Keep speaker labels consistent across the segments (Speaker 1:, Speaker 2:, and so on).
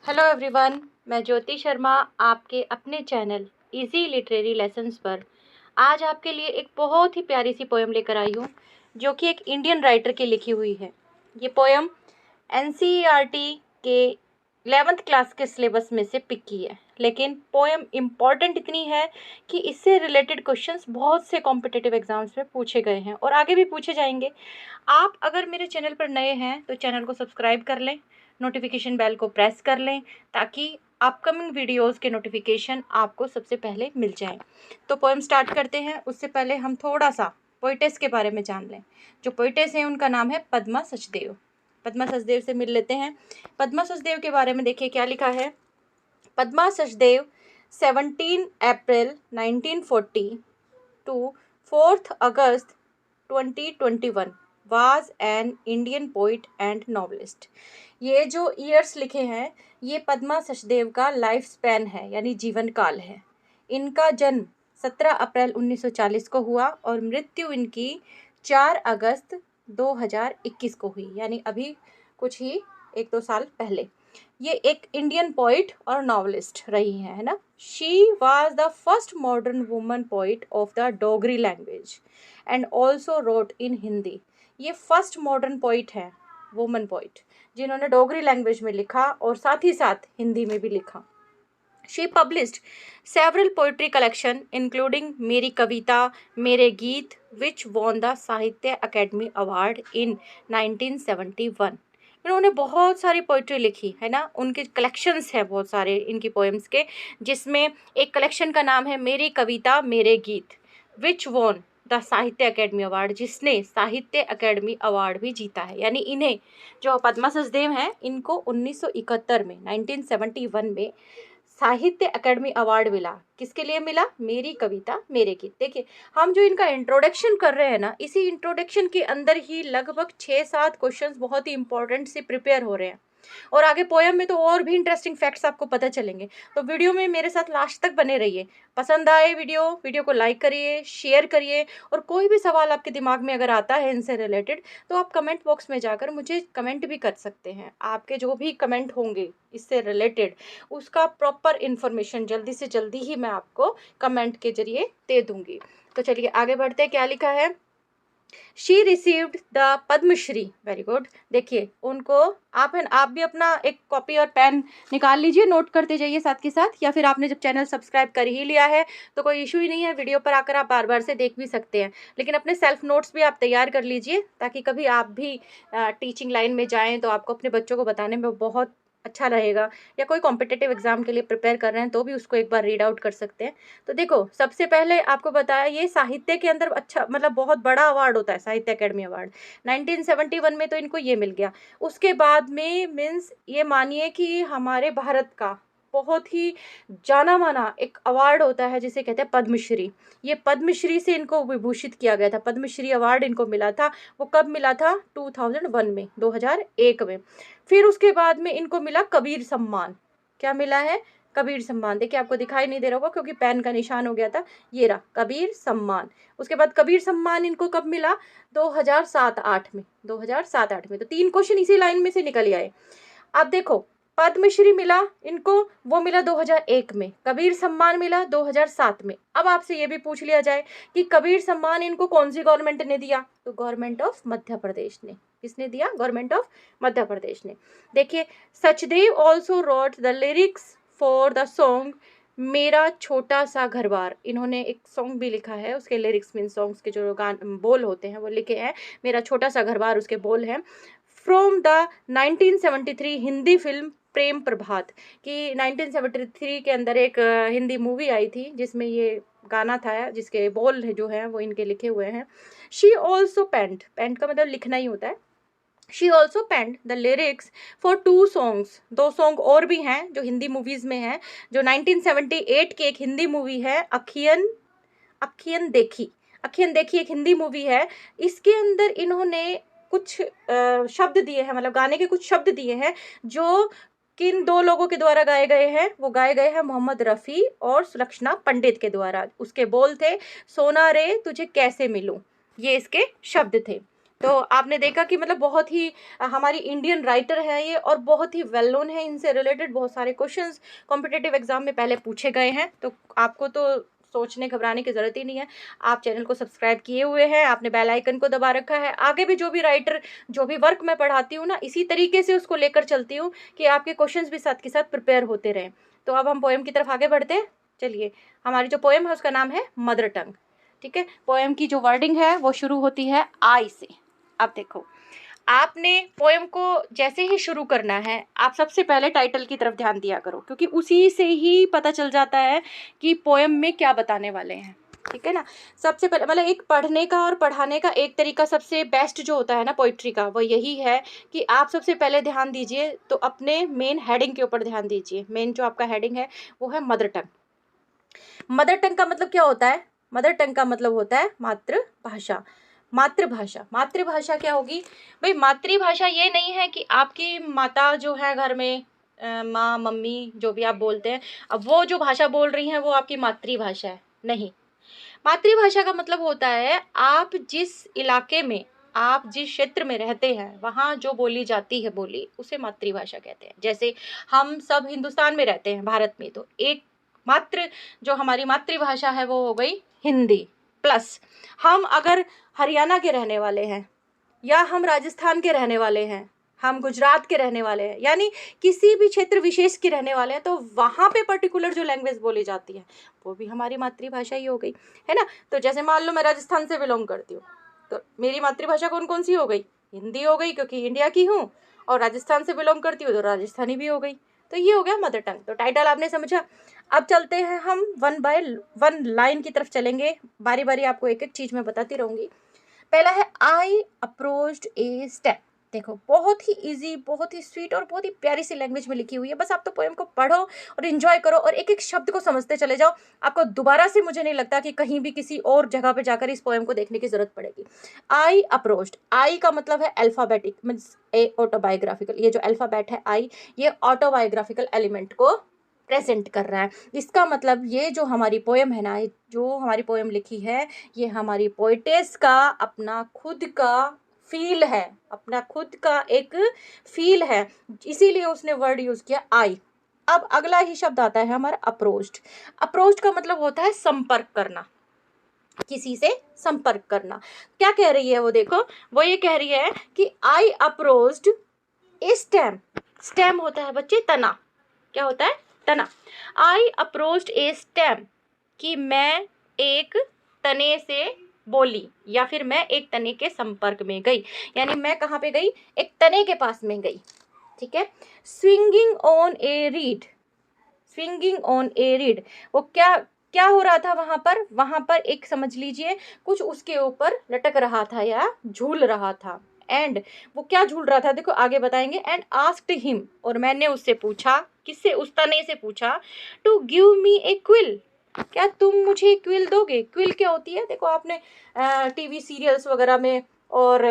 Speaker 1: Hello everyone, मैं ज्योति शर्मा आपके अपने चैनल इजी लिटरेरी लेसन्स पर आज आपके लिए एक बहुत ही प्यारी सी पोएम लेकर आई हूँ, जो कि एक इंडियन राइटर की लिखी हुई है। ये पोएम एनसीईआरटी के 11th क्लास के सिलेबस में से पिक की है, लेकिन पोएम इम्पॉर्टेंट इतनी है कि इससे रिलेटेड क्वेश्चंस बहुत से कॉम्पिटिटिव एग्जाम्स में पूछे गए हैं और आगे भी पूछे जाएंगे। आप अगर मेरे चैनल पर नए हैं तो चैनल को सब्सक्राइब कर लें, नोटिफिकेशन बेल को प्रेस कर लें ताकि अपकमिंग वीडियोस के नोटिफिकेशन आपको सबसे पहले मिल जाए। तो पोएम स्टार्ट करते हैं। उससे पहले हम थोड़ा सा पोइटेस के बारे में जान लें। जो पोइटेस हैं उनका नाम है पद्मा सचदेव। पद्मा सचदेव से मिल लेते हैं। पद्मा सचदेव के बारे में देखिए क्या लिखा है। पद्मा सचदेव 17 अप्रैल 1940 टू 4 अगस्त 2021 was an Indian poet and novelist. ये जो ईयर्स लिखे हैं ये पद्मा सचदेव का लाइफ स्पैन है, यानी जीवन काल है। इनका जन्म 17 अप्रैल 1940 को हुआ और मृत्यु इनकी 4 अगस्त 2021 को हुई, यानी अभी कुछ ही 1-2 साल पहले। ये एक इंडियन पोइट और नॉवलिस्ट रही है ना। She was the first modern woman poet of the Dogri language and also wrote in Hindi. ये फर्स्ट मॉडर्न पोइट है, वुमन पोइट, जिन्होंने डोगरी लैंग्वेज में लिखा और साथ ही साथ हिंदी में भी लिखा। She published several poetry collection including मेरी कविता मेरे गीत which won the साहित्य अकेडमी अवार्ड in 1971। इन्होंने बहुत सारी पोइट्री लिखी है ना। उनके कलेक्शंस हैं बहुत सारे इनकी पोएम्स के, जिसमें एक कलेक्शन का नाम है मेरी कविता मेरे गीत which won द साहित्य अकेडमी अवार्ड, जिसने साहित्य अकेडमी अवार्ड भी जीता है। यानी इन्हें जो पद्मा सचदेव हैं इनको 1971 में 1971 में साहित्य अकेडमी अवार्ड मिला। किसके लिए मिला? मेरी कविता मेरे गीत। देखिए हम जो इनका इंट्रोडक्शन कर रहे हैं ना, इसी इंट्रोडक्शन के अंदर ही लगभग 6-7 क्वेश्चंस बहुत ही इंपॉर्टेंट से प्रिपेयर हो रहे हैं और आगे पोएम में तो और भी इंटरेस्टिंग फैक्ट्स आपको पता चलेंगे। तो वीडियो में मेरे साथ लास्ट तक बने रहिए। पसंद आए वीडियो को लाइक करिए, शेयर करिए और कोई भी सवाल आपके दिमाग में अगर आता है इनसे रिलेटेड तो आप कमेंट बॉक्स में जाकर मुझे कमेंट भी कर सकते हैं। आपके जो भी कमेंट होंगे इससे रिलेटेड उसका प्रॉपर इन्फॉर्मेशन जल्दी से जल्दी ही मैं आपको कमेंट के जरिए दे दूंगी। तो चलिए आगे बढ़ते हैं। क्या लिखा है? She received the Padma Shri. Very good. देखिए उनको आप भी अपना एक कॉपी और पेन निकाल लीजिए, नोट करते जाइए साथ के साथ, या फिर आपने जब चैनल सब्सक्राइब कर ही लिया है तो कोई इशू ही नहीं है, वीडियो पर आकर आप बार बार से देख भी सकते हैं। लेकिन अपने सेल्फ नोट्स भी आप तैयार कर लीजिए ताकि कभी आप भी टीचिंग लाइन में जाएँ तो आपको अपने बच्चों को बताने में बहुत अच्छा रहेगा, या कोई कॉम्पिटिटिव एग्जाम के लिए प्रिपेयर कर रहे हैं तो भी उसको एक बार रीड आउट कर सकते हैं। तो देखो सबसे पहले आपको बताया ये साहित्य के अंदर अच्छा मतलब बहुत बड़ा अवार्ड होता है साहित्य अकेडमी अवार्ड। 1971 में तो इनको ये मिल गया। उसके बाद में मीन्स ये मानिए कि हमारे भारत का बहुत ही जाना माना एक अवार्ड होता है जिसे कहते हैं पद्मश्री। ये पद्मश्री से इनको विभूषित किया गया था, पद्मश्री अवार्ड इनको मिला था। वो कब मिला था? 2001 में, 2001 में। फिर उसके बाद में इनको मिला कबीर सम्मान। क्या मिला है? कबीर सम्मान। देखिए आपको दिखाई नहीं दे रहा होगा क्योंकि पेन का निशान हो गया था, ये रहा कबीर सम्मान। उसके बाद कबीर सम्मान इनको कब मिला? 2007-8 में, 2007-8 में। तो 3 क्वेश्चन इसी लाइन में से निकल ही आए। अब देखो पद्मश्री मिला इनको, वो मिला 2001 में, कबीर सम्मान मिला 2007 में। अब आपसे ये भी पूछ लिया जाए कि कबीर सम्मान इनको कौन सी गवर्नमेंट ने दिया? तो गवर्नमेंट ऑफ मध्य प्रदेश ने। किसने दिया? गवर्नमेंट ऑफ मध्य प्रदेश ने। देखिए Sachdev also wrote the lyrics for the song मेरा छोटा सा घर बार। इन्होंने एक सॉन्ग भी लिखा है, उसके लिरिक्स मीन सॉन्ग्स के जो बोल होते हैं वो लिखे हैं। मेरा छोटा सा घर बार उसके बोल हैं। फ्रॉम द 1973 हिंदी फिल्म प्रेम प्रभात की 1973 के अंदर एक हिंदी मूवी आई थी जिसमें ये गाना था, जिसके बोल जो हैं वो इनके लिखे हुए हैं। शी ऑल्सो पेंट का मतलब लिखना ही होता है। She also pent the lyrics for 2 songs. 2 song और भी हैं जो हिंदी मूवीज़ में हैं, जो 1978 की एक हिंदी मूवी है अखियन देखी। अखियन देखी एक हिंदी मूवी है। इसके अंदर इन्होंने कुछ शब्द दिए हैं, मतलब गाने के कुछ शब्द दिए हैं जो किन 2 लोगों के द्वारा गाए गए हैं? वो गाए गए हैं मोहम्मद रफ़ी और सुलक्षणा पंडित के द्वारा। उसके बोल थे सोना रे तुझे कैसे मिलूं, ये इसके शब्द थे। तो आपने देखा कि मतलब बहुत ही हमारी इंडियन राइटर है ये, और बहुत ही वेल नोन है। इनसे रिलेटेड बहुत सारे क्वेश्चंस कॉम्पिटिटिव एग्जाम में पहले पूछे गए हैं, तो आपको तो सोचने घबराने की ज़रूरत ही नहीं है। आप चैनल को सब्सक्राइब किए हुए हैं, आपने बेल आइकन को दबा रखा है। आगे भी जो भी राइटर, जो भी वर्क मैं पढ़ाती हूँ ना, इसी तरीके से उसको लेकर चलती हूँ कि आपके क्वेश्चंस भी साथ के साथ प्रिपेयर होते रहें। तो अब हम पोएम की तरफ आगे बढ़ते हैं। चलिए, हमारी जो पोएम है उसका नाम है मदर टंग। ठीक है, पोएम की जो वर्डिंग है वो शुरू होती है आई से। अब देखो, आपने पोएम को जैसे ही शुरू करना है, आप सबसे पहले टाइटल की तरफ ध्यान दिया करो, क्योंकि उसी से ही पता चल जाता है कि पोएम में क्या बताने वाले हैं। ठीक है ना। सबसे पहले मतलब एक पढ़ने का और पढ़ाने का एक तरीका सबसे बेस्ट जो होता है ना पोइट्री का, वो यही है कि आप सबसे पहले ध्यान दीजिए तो अपने मेन हेडिंग के ऊपर ध्यान दीजिए। मेन जो आपका हेडिंग है वो है मदर टंग। मदर टंग का मतलब क्या होता है? मदर टंग का मतलब होता है मातृभाषा। मातृभाषा, मातृभाषा क्या होगी भाई? मातृभाषा ये नहीं है कि आपकी माता जो है घर में, माँ, मम्मी, जो भी आप बोलते हैं, अब वो जो भाषा बोल रही हैं वो आपकी मातृभाषा है, नहीं। मातृभाषा का मतलब होता है आप जिस इलाके में, आप जिस क्षेत्र में रहते हैं, वहाँ जो बोली जाती है बोली, उसे मातृभाषा कहते हैं। जैसे हम सब हिंदुस्तान में रहते हैं, भारत में, तो एक मात्र जो हमारी मातृभाषा है वो हो गई हिंदी। प्लस हम अगर हरियाणा के रहने वाले हैं, या हम राजस्थान के रहने वाले हैं, हम गुजरात के रहने वाले हैं, यानी किसी भी क्षेत्र विशेष के रहने वाले हैं, तो वहाँ पे पर्टिकुलर जो लैंग्वेज बोली जाती है वो भी हमारी मातृभाषा ही हो गई, है ना। तो जैसे मान लो मैं राजस्थान से बिलोंग करती हूँ, तो मेरी मातृभाषा कौन कौन सी हो गई? हिंदी हो गई, क्योंकि इंडिया की हूँ, और राजस्थान से बिलोंग करती हूँ तो राजस्थानी भी हो गई। तो ये हो गया मदर टंग। तो टाइटल आपने समझा। अब चलते हैं हम वन बाय वन लाइन की तरफ चलेंगे, बारी बारी आपको एक एक चीज़ मैं बताती रहूँगी। पहला है आई अप्रोच्ड ए स्टेप। देखो, बहुत ही इजी, बहुत ही स्वीट और बहुत ही प्यारी सी लैंग्वेज में लिखी हुई है। बस आप तो पोएम को पढ़ो और एंजॉय करो और एक एक शब्द को समझते चले जाओ। आपको दोबारा से मुझे नहीं लगता कि कहीं भी किसी और जगह पे जाकर इस पोएम को देखने की जरूरत पड़ेगी। आई अप्रोच्ड, आई का मतलब है अल्फाबेटिक, मीन्स ए ऑटोबायोग्राफिकल। ये जो अल्फाबेट है आई, ये ऑटोबायोग्राफिकल एलिमेंट को प्रेजेंट कर रहा है। इसका मतलब ये जो हमारी पोएम है ना, जो हमारी पोएम लिखी है, ये हमारी पोइटेस का अपना खुद का फील है, अपना खुद का एक फील है, इसीलिए उसने वर्ड यूज किया आई। अब अगला ही शब्द आता है हमारा अप्रोच्ड। अप्रोच्ड का मतलब होता है संपर्क करना, किसी से संपर्क करना। क्या कह रही है वो? देखो, वो ये कह रही है कि I approached a stem. Stem होता है बच्चे तना। क्या होता है? तना। आई अप्रोच्ड ए स्टेम, कि मैं एक तने से बोली, या फिर मैं एक तने के संपर्क में गई, यानी मैं कहाँ पे गई? एक तने के पास में गई। ठीक है। Swinging on a read, swinging on a read, वो क्या क्या हो रहा था वहां पर? वहां पर एक समझ लीजिए कुछ उसके ऊपर लटक रहा था या झूल रहा था। एंड वो क्या झूल रहा था? देखो आगे बताएंगे। एंड आस्क्ड हिम, और मैंने उससे पूछा, किससे? उस तने से पूछा, to give me a quill, क्या तुम मुझे क्विल दोगे? क्विल क्या होती है? देखो आपने टीवी सीरियल्स वगैरह में और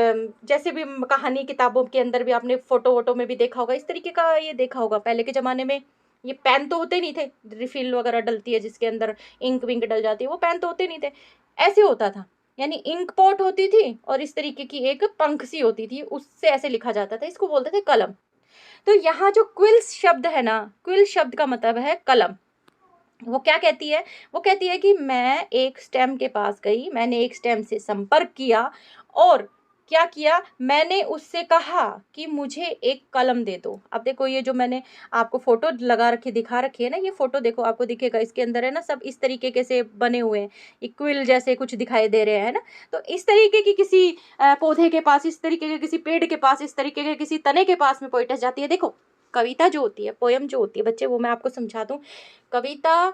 Speaker 1: जैसे भी कहानी किताबों के अंदर भी आपने फोटो वोटो में भी देखा होगा, इस तरीके का ये देखा होगा। पहले के ज़माने में ये पेन तो होते नहीं थे, रिफिल वगैरह डलती है जिसके अंदर इंक विंक डल जाती है, वो पेन तो होते नहीं थे। ऐसे होता था, यानी इंक पॉट होती थी और इस तरीके की एक पंख सी होती थी, उससे ऐसे लिखा जाता था, इसको बोलते थे कलम। तो यहाँ जो क्विल्स शब्द है ना, क्विल शब्द का मतलब है कलम। वो क्या कहती है? वो कहती है कि मैं एक स्टेम के पास गई, मैंने एक स्टेम से संपर्क किया, और क्या किया? मैंने उससे कहा कि मुझे एक कलम दे दो। अब देखो, ये जो मैंने आपको फोटो लगा रखी, दिखा रखी है ना, ये फोटो देखो, आपको दिखेगा इसके अंदर है ना, सब इस तरीके के से बने हुए हैं, इक्विल जैसे कुछ दिखाई दे रहे हैं ना। तो इस तरीके की किसी पौधे के पास, इस तरीके के किसी पेड़ के पास, इस तरीके के किसी तने के पास में पोइटस जाती है। देखो, कविता जो होती है, पोयम जो होती है बच्चे, वो मैं आपको समझा दूं। कविता,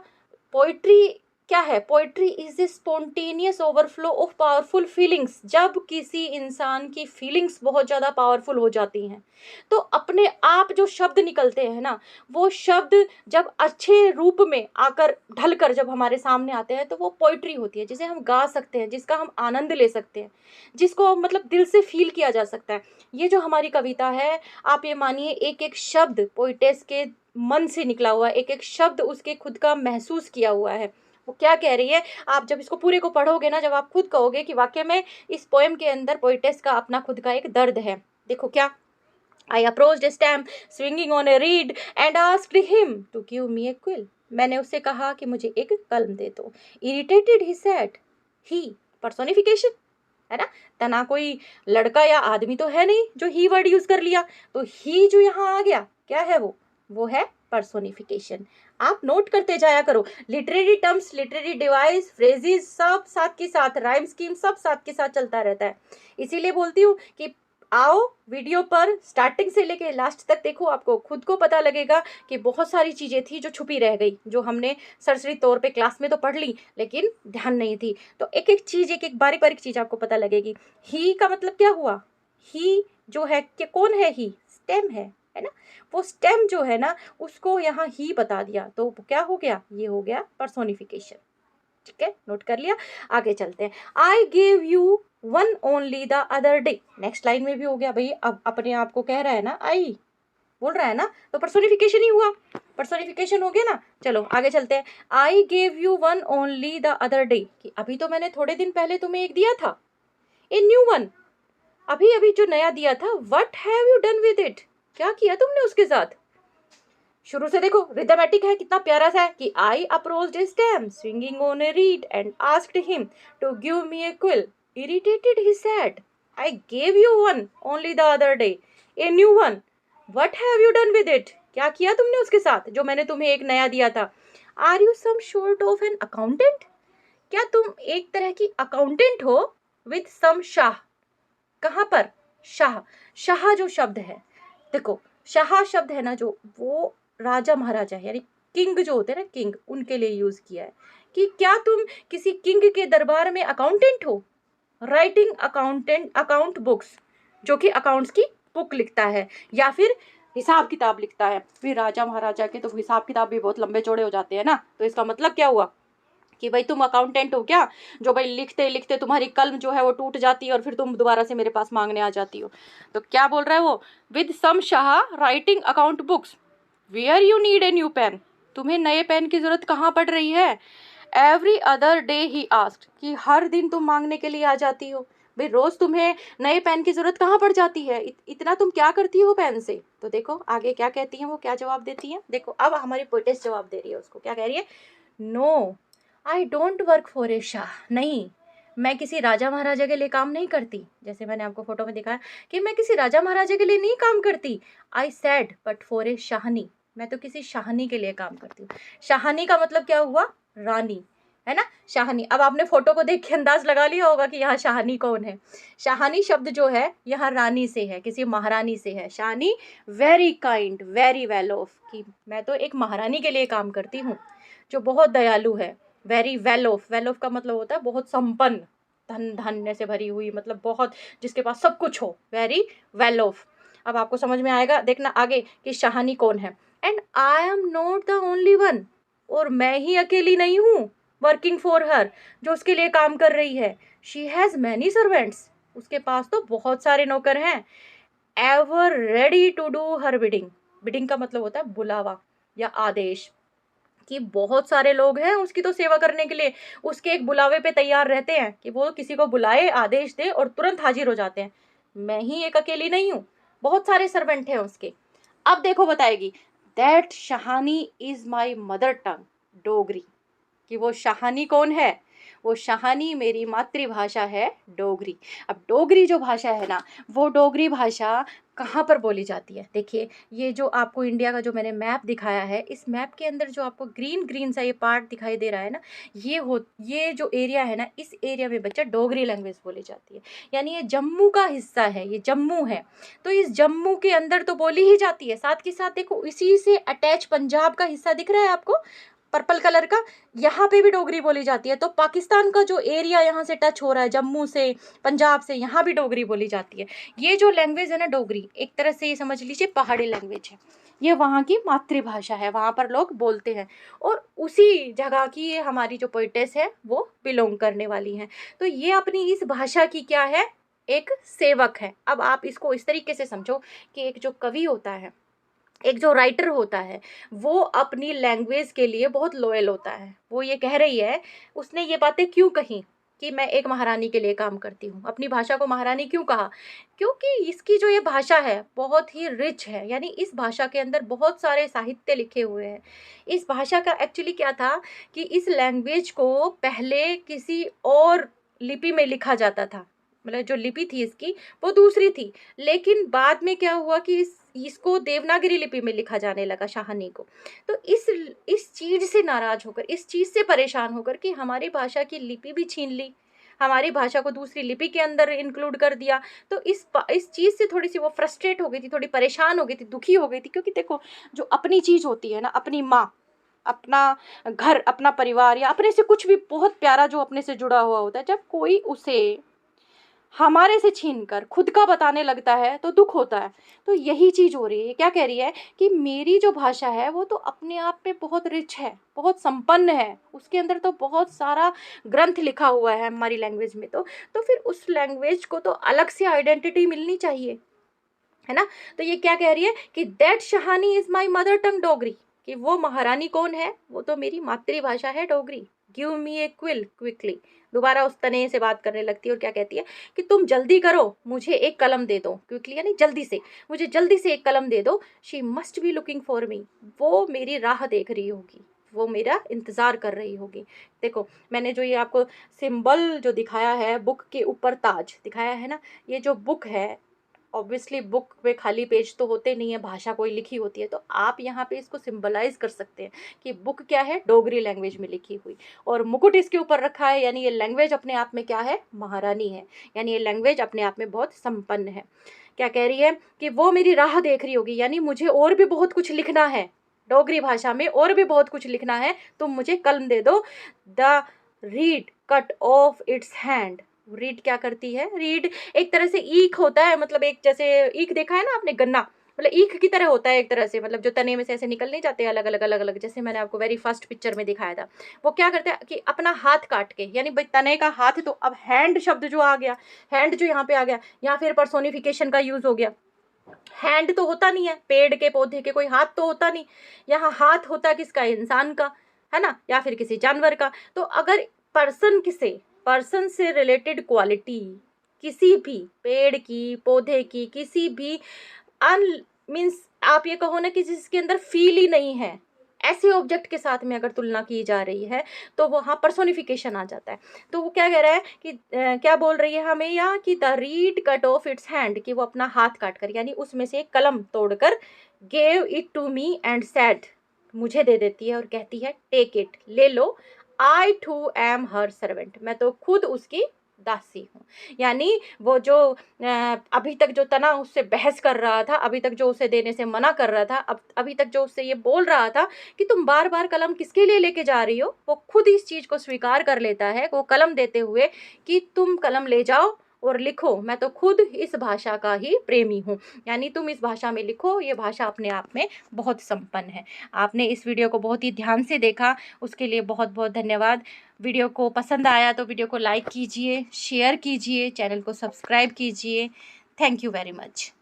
Speaker 1: पोइट्री क्या है? Poetry is a spontaneous overflow of powerful feelings. जब किसी इंसान की फीलिंग्स बहुत ज़्यादा पावरफुल हो जाती हैं, तो अपने आप जो शब्द निकलते हैं ना, वो शब्द जब अच्छे रूप में आकर ढलकर जब हमारे सामने आते हैं, तो वो पोइट्री होती है, जिसे हम गा सकते हैं, जिसका हम आनंद ले सकते हैं, जिसको मतलब दिल से फील किया जा सकता है। ये जो हमारी कविता है, आप ये मानिए एक एक शब्द पोइटेस के मन से निकला हुआ है, एक एक शब्द उसके खुद का महसूस किया हुआ है, वो क्या कह रही है, आप जब इसको पूरे को पढ़ोगे ना, जब आप खुद कहोगे कि वाकई में इस पोएम के अंदर पोइटेस का अपना खुद का एक दर्द है। देखो क्या, I approached a stamp swinging on a reed and asked him to give me a quill. मैंने उससे कहा कि मुझे एक कलम दे दो। Irritated he said, he personification है ना, तना कोई लड़का या आदमी तो है नहीं जो ही वर्ड यूज कर लिया, तो ही जो यहाँ आ गया क्या है, वो है पर्सोनिफिकेशन। आप नोट करते जाया करो, literary terms, literary device, phrases सब साथ के साथ, राइम स्कीम सब साथ के साथ चलता रहता है। इसीलिए बोलती हूँ कि आओ वीडियो पर स्टार्टिंग से लेके लास्ट तक देखो, आपको खुद को पता लगेगा कि बहुत सारी चीज़ें थी जो छुपी रह गई, जो हमने सरसरी तौर पे क्लास में तो पढ़ ली लेकिन ध्यान नहीं थी। तो एक एक चीज़, एक एक बारीक बारीक चीज़ आपको पता लगेगी। ही का मतलब क्या हुआ, ही जो है कि कौन है, ही स्टेम है ना, वो स्टेम जो है ना उसको यहाँ ही बता दिया, तो क्या हो गया, ये हो गया पर्सोनिफिकेशन। ठीक है, नोट कर लिया, आगे चलते हैं। आई gave you one only the other day, next line में भी हो गया भाई, अब अपने आप को कह रहा है ना, आई बोल रहा है ना, तो पर्सोनिफिकेशन ही हुआ, पर्सोनिफिकेशन हो गया ना। चलो आगे चलते हैं। आई gave you one only the other day, कि अभी तो मैंने थोड़े दिन पहले तुम्हें एक दिया था, ए न्यू वन, अभी अभी जो नया दिया था। What have you done with it, क्या किया तुमने उसके साथ। शुरू से देखो रिदमेटिक है, कितना प्यारा सा है कि I approached a stem swinging on a reed and asked him to give me a quill. Irritated he said, I gave you one only the other day, a new one, what have you done with it, क्या किया तुमने उसके साथ जो मैंने तुम्हें एक नया दिया था। Are you some sort of an accountant, क्या तुम एक तरह की अकाउंटेंट हो, विद सम शाह, कहाँ पर शाह, शाह जो शब्द है, देखो शाह शब्द है ना जो, वो राजा महाराजा है, यानी किंग जो होते हैं ना, किंग, उनके लिए यूज किया है कि क्या तुम किसी किंग के दरबार में अकाउंटेंट हो, राइटिंग अकाउंटेंट अकाउंट बुक्स, जो कि अकाउंट्स की बुक लिखता है या फिर हिसाब किताब लिखता है। फिर राजा महाराजा के तो हिसाब किताब भी बहुत लंबे चौड़े हो जाते हैं ना, तो इसका मतलब क्या हुआ कि भाई तुम अकाउंटेंट हो क्या, जो भाई लिखते लिखते तुम्हारी कलम जो है वो टूट जाती है और फिर तुम दोबारा से मेरे पास मांगने आ जाती हो। तो क्या बोल रहा है वो, with some shah writing account books, where you need a new pen, तुम्हें नए पेन की जरूरत कहाँ पड़ रही है। Every other day he asked, कि हर दिन तुम मांगने के लिए आ जाती हो, भाई रोज तुम्हें नए पेन की जरूरत कहाँ पड़ जाती है, इतना तुम क्या करती हो पेन से। तो देखो आगे क्या कहती हैं वो, क्या जवाब देती हैं, देखो अब हमारी पोइटेस जवाब दे रही है उसको, क्या कह रही है, no I don't work for a shah, नहीं मैं किसी राजा महाराजा के लिए काम नहीं करती, जैसे मैंने आपको फोटो में दिखाया कि मैं किसी राजा महाराजा के लिए नहीं काम करती। आई sad but for a Shahani, मैं तो किसी शाहनी के लिए काम करती हूँ। शाहनी का मतलब क्या हुआ, रानी, है ना, शाहनी। अब आपने फोटो को देख के अंदाज लगा लिया होगा कि यहाँ शाहनी कौन है। शाहनी शब्द जो है यहाँ रानी से है, किसी महारानी से है। Shahani very kind, very well of, कि मैं तो एक महारानी के लिए काम करती हूँ जो बहुत दयालु है। Very well of, well of का मतलब होता है बहुत संपन्न, धन धान्य से भरी हुई, मतलब बहुत जिसके पास सब कुछ हो, वेरी वेल ऑफ। अब आपको समझ में आएगा, देखना आगे कि शाहनी कौन है। And I am not the only one, और मैं ही अकेली नहीं हूँ वर्किंग फॉर हर, जो उसके लिए काम कर रही है। शी हैज़ मैनी सर्वेंट्स, उसके पास तो बहुत सारे नौकर हैं। Ever ready to do her bidding, bidding का मतलब होता है बुलावा या आदेश, कि बहुत सारे लोग हैं उसकी तो सेवा करने के लिए, उसके एक बुलावे पे तैयार रहते हैं कि वो किसी को बुलाए, आदेश दे और तुरंत हाजिर हो जाते हैं। मैं ही एक अकेली नहीं हूँ, बहुत सारे सर्वेंट हैं उसके। अब देखो बताएगी, that Shahani is my mother tongue Dogri, कि वो शाहानी कौन है, वो शाहानी मेरी मातृभाषा है डोगरी। अब डोगरी जो भाषा है ना, वो डोगरी भाषा कहाँ पर बोली जाती है। देखिए ये जो आपको इंडिया का जो मैंने मैप दिखाया है, इस मैप के अंदर जो आपको ग्रीन ग्रीन सा ये पार्ट दिखाई दे रहा है ना, ये जो एरिया है ना, इस एरिया में बच्चा डोगरी लैंग्वेज बोली जाती है। यानी ये जम्मू का हिस्सा है, ये जम्मू है, तो इस जम्मू के अंदर तो बोली ही जाती है। साथ के साथ देखो इसी से अटैच पंजाब का हिस्सा दिख रहा है आपको, पर्पल कलर का, यहाँ पे भी डोगरी बोली जाती है। तो पाकिस्तान का जो एरिया यहाँ से टच हो रहा है, जम्मू से, पंजाब से, यहाँ भी डोगरी बोली जाती है। ये जो लैंग्वेज है ना डोगरी, एक तरह से ये समझ लीजिए पहाड़ी लैंग्वेज है, ये वहाँ की मातृभाषा है, वहाँ पर लोग बोलते हैं, और उसी जगह की ये हमारी जो पोइटेस है वो बिलोंग करने वाली हैं। तो ये अपनी इस भाषा की क्या है, एक सेवक है। अब आप इसको इस तरीके से समझो कि एक जो कवि होता है, एक जो राइटर होता है वो अपनी लैंग्वेज के लिए बहुत लॉयल होता है। वो ये कह रही है, उसने ये बातें क्यों कही कि मैं एक महारानी के लिए काम करती हूँ, अपनी भाषा को महारानी क्यों कहा? क्योंकि इसकी जो ये भाषा है बहुत ही रिच है, यानी इस भाषा के अंदर बहुत सारे साहित्य लिखे हुए हैं। इस भाषा का एक्चुअली क्या था कि इस लैंग्वेज को पहले किसी और लिपि में लिखा जाता था, मतलब जो लिपि थी इसकी वो दूसरी थी। लेकिन बाद में क्या हुआ कि इसको देवनागरी लिपि में लिखा जाने लगा, शाहनी को। तो इस चीज़ से नाराज़ होकर, इस चीज़ से परेशान होकर कि हमारी भाषा की लिपि भी छीन ली, हमारी भाषा को दूसरी लिपि के अंदर इंक्लूड कर दिया। तो इस चीज़ से थोड़ी सी वो फ्रस्ट्रेट हो गई थी, थोड़ी परेशान हो गई थी, दुखी हो गई थी। क्योंकि देखो, जो अपनी चीज़ होती है ना, अपनी माँ, अपना घर, अपना परिवार, या अपने से कुछ भी बहुत प्यारा जो अपने से जुड़ा हुआ होता है, जब कोई उसे हमारे से छीन कर खुद का बताने लगता है तो दुख होता है। तो यही चीज़ हो रही है। क्या कह रही है कि मेरी जो भाषा है वो तो अपने आप में बहुत रिच है, बहुत संपन्न है, उसके अंदर तो बहुत सारा ग्रंथ लिखा हुआ है हमारी लैंग्वेज में। तो फिर उस लैंग्वेज को तो अलग से आइडेंटिटी मिलनी चाहिए, है ना। तो ये क्या कह रही है कि that Sawhney is my mother tongue Dogri, कि वो महारानी कौन है? वो तो मेरी मातृभाषा है Dogri. Give me a quill quickly. दोबारा उस तने से बात करने लगती है और क्या कहती है कि तुम जल्दी करो, मुझे एक कलम दे दो। क्विकली यानी जल्दी से, मुझे जल्दी से एक कलम दे दो। She must be looking for me, वो मेरी राह देख रही होगी, वो मेरा इंतज़ार कर रही होगी। देखो, मैंने जो ये आपको सिंबल जो दिखाया है, बुक के ऊपर ताज दिखाया है ना, ये जो बुक है, ऑब्वियसली बुक पे खाली पेज तो होते नहीं है, भाषा कोई लिखी होती है। तो आप यहाँ पे इसको सिंबलाइज कर सकते हैं कि बुक क्या है, डोगरी लैंग्वेज में लिखी हुई, और मुकुट इसके ऊपर रखा है, यानी ये लैंग्वेज अपने आप में क्या है? महारानी है, यानी ये लैंग्वेज अपने आप में बहुत संपन्न है। क्या कह रही है कि वो मेरी राह देख रही होगी, यानी मुझे और भी बहुत कुछ लिखना है, डोगरी भाषा में और भी बहुत कुछ लिखना है, तुम मुझे कलम दे दो। The read cut of its hand. Read क्या करती है? रीड एक तरह से ईख होता है, मतलब एक, जैसे ईख देखा है ना आपने, गन्ना, मतलब ईख की तरह होता है एक तरह से, मतलब जो तने में से ऐसे निकल नहीं जाते अलग अलग अलग अलग, जैसे मैंने आपको वेरी फर्स्ट पिक्चर में दिखाया था। वो क्या करते हैं कि अपना हाथ काट के, यानी भाई तने का हाथ, तो अब हैंड शब्द जो आ गया, हैंड जो यहाँ पे आ गया, या फिर पर्सोनिफिकेशन का यूज हो गया। हैंड तो होता नहीं है, पेड़ के पौधे के कोई हाथ तो होता नहीं, यहाँ हाथ होता है किसका? इंसान का, है ना, या फिर किसी जानवर का। तो अगर पर्सन से रिलेटेड क्वालिटी, किसी भी पेड़ की, पौधे की, किसी भी अन मीन्स आप ये कहो ना कि जिसके अंदर फील ही नहीं है, ऐसे ऑब्जेक्ट के साथ में अगर तुलना की जा रही है तो वहाँ पर्सोनिफिकेशन आ जाता है। तो वो क्या कह रहा है कि क्या बोल रही है हमें यहाँ कि the read cut of its hand, कि वो अपना हाथ काट कर, यानी उसमें से एक कलम तोड़कर, gave it to me and said, मुझे दे देती है और कहती है टेक इट, ले लो, आई टू एम हर सर्वेंट, मैं तो खुद उसकी दासी हूँ। यानी वो जो अभी तक जो तना उससे बहस कर रहा था, अभी तक जो उसे देने से मना कर रहा था, अभी तक जो उससे ये बोल रहा था कि तुम बार बार कलम किसके लिए लेके जा रही हो, वो खुद इस चीज़ को स्वीकार कर लेता है, वो कलम देते हुए कि तुम कलम ले जाओ और लिखो, मैं तो खुद इस भाषा का ही प्रेमी हूँ। यानी तुम इस भाषा में लिखो, ये भाषा अपने आप में बहुत संपन्न है। आपने इस वीडियो को बहुत ही ध्यान से देखा, उसके लिए बहुत बहुत धन्यवाद। वीडियो को पसंद आया तो वीडियो को लाइक कीजिए, शेयर कीजिए, चैनल को सब्सक्राइब कीजिए। Thank you very much.